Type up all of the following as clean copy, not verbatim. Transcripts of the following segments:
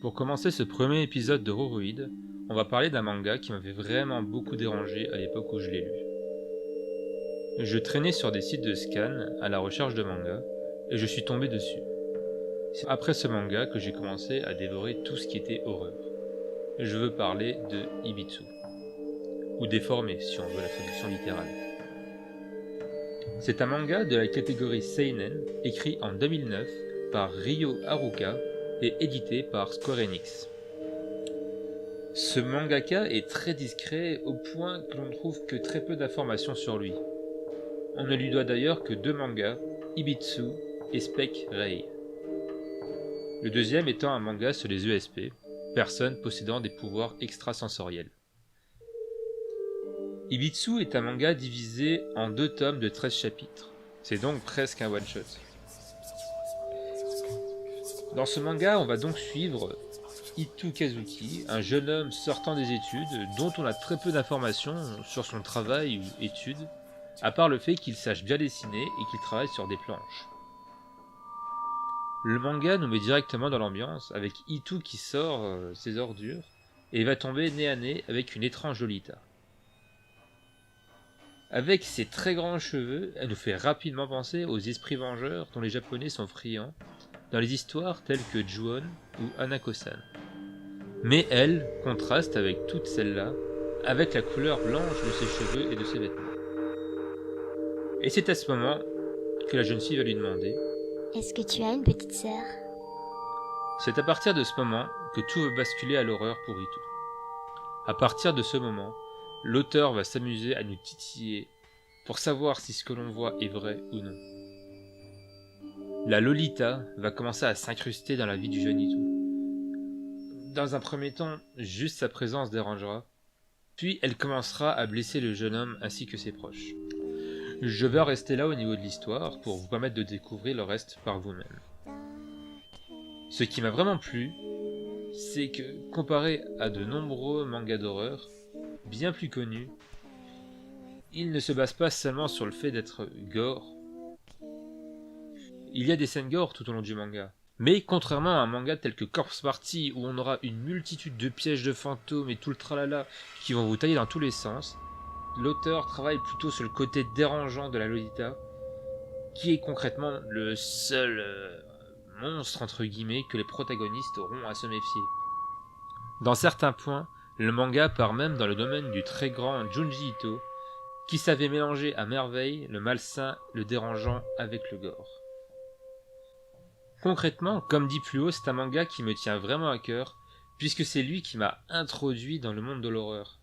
Pour commencer ce premier épisode de Roroid, on va parler d'un manga qui m'avait vraiment beaucoup dérangé à l'époque où je l'ai lu. Je traînais sur des sites de scan à la recherche de mangas et je suis tombé dessus. C'est après ce manga que j'ai commencé à dévorer tout ce qui était horreur. Je veux parler de Ibitsu, ou Déformé si on veut la traduction littérale. C'est un manga de la catégorie Seinen, écrit en 2009 par Ryo Haruka et édité par Square Enix. Ce mangaka est très discret au point que l'on ne trouve que très peu d'informations sur lui. On ne lui doit d'ailleurs que 2 mangas, Ibitsu et Spec Rei. Le deuxième étant un manga sur les ESP, personnes possédant des pouvoirs extrasensoriels. Ibitsu est un manga divisé en 2 tomes de 13 chapitres. C'est donc presque un one-shot. Dans ce manga, on va donc suivre Itu Kazuki, un jeune homme sortant des études dont on a très peu d'informations sur son travail ou études, à part le fait qu'il sache bien dessiner et qu'il travaille sur des planches. Le manga nous met directement dans l'ambiance avec Itu qui sort ses ordures et va tomber nez à nez avec une étrange Lolita. Avec ses très grands cheveux, elle nous fait rapidement penser aux esprits vengeurs dont les japonais sont friands dans les histoires telles que Ju-On ou Hanako-san. Mais elle contraste avec toutes celles-là, avec la couleur blanche de ses cheveux et de ses vêtements. Et c'est à ce moment que la jeune fille va lui demander « Est-ce que tu as une petite sœur ?» C'est à partir de ce moment que tout va basculer à l'horreur pour Itu. À partir de ce moment, l'auteur va s'amuser à nous titiller pour savoir si ce que l'on voit est vrai ou non. La Lolita va commencer à s'incruster dans la vie du jeune Itu. Dans un premier temps, juste sa présence dérangera, puis elle commencera à blesser le jeune homme ainsi que ses proches. Je vais en rester là au niveau de l'histoire pour vous permettre de découvrir le reste par vous-même. Ce qui m'a vraiment plu, c'est que, comparé à de nombreux mangas d'horreur, bien plus connus, il ne se base pas seulement sur le fait d'être gore. Il y a des scènes gore tout au long du manga. Mais contrairement à un manga tel que Corpse Party où on aura une multitude de pièges de fantômes et tout le tralala qui vont vous tailler dans tous les sens, l'auteur travaille plutôt sur le côté dérangeant de la Lolita, qui est concrètement le seul monstre entre guillemets que les protagonistes auront à se méfier. Dans certains points, le manga part même dans le domaine du très grand Junji Ito, qui savait mélanger à merveille le malsain, le dérangeant avec le gore. Concrètement, comme dit plus haut, c'est un manga qui me tient vraiment à cœur, puisque c'est lui qui m'a introduit dans le monde de l'horreur.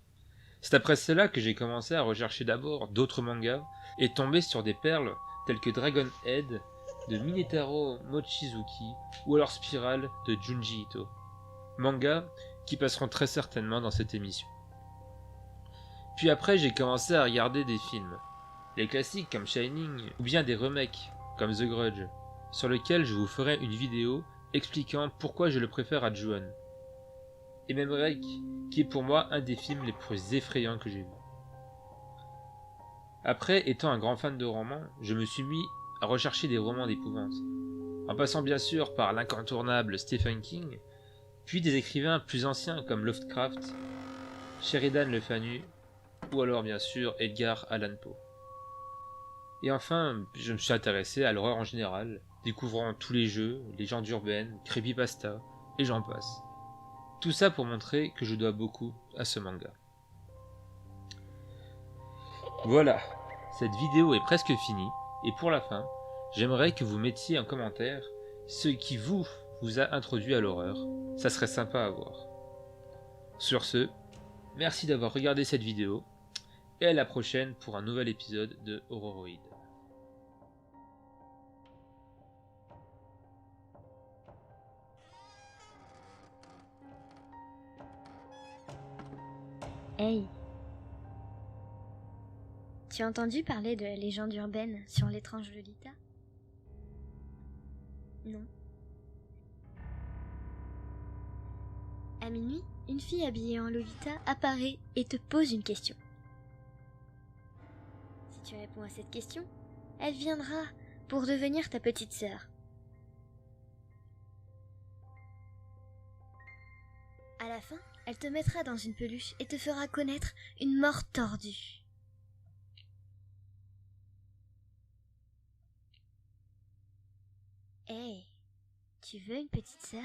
C'est après cela que j'ai commencé à rechercher d'abord d'autres mangas, et tomber sur des perles telles que Dragon Head de Minetaro Mochizuki, ou alors Spiral de Junji Ito. Mangas qui passeront très certainement dans cette émission. Puis après, j'ai commencé à regarder des films, les classiques comme Shining, ou bien des remakes comme The Grudge, sur lequel je vous ferai une vidéo expliquant pourquoi je le préfère à Ju-On. Et même Rake, qui est pour moi un des films les plus effrayants que j'ai vus. Après, étant un grand fan de romans, je me suis mis à rechercher des romans d'épouvante, en passant bien sûr par l'incontournable Stephen King, puis des écrivains plus anciens comme Lovecraft, Sheridan Le Fanu, ou alors bien sûr Edgar Allan Poe. Et enfin, je me suis intéressé à l'horreur en général, découvrant tous les jeux, légendes urbaines, creepypasta, et j'en passe. Tout ça pour montrer que je dois beaucoup à ce manga. Voilà, cette vidéo est presque finie, et pour la fin, j'aimerais que vous mettiez en commentaire ce qui vous a introduit à l'horreur, ça serait sympa à voir. Sur ce, merci d'avoir regardé cette vidéo, et à la prochaine pour un nouvel épisode de Roroid. Hey, tu as entendu parler de la légende urbaine sur l'étrange Lolita ? Non. À minuit, une fille habillée en Lolita apparaît et te pose une question. Si tu réponds à cette question, elle viendra pour devenir ta petite sœur. la fin, elle te mettra dans une peluche et te fera connaître une mort tordue. Hé, tu veux une petite sœur ?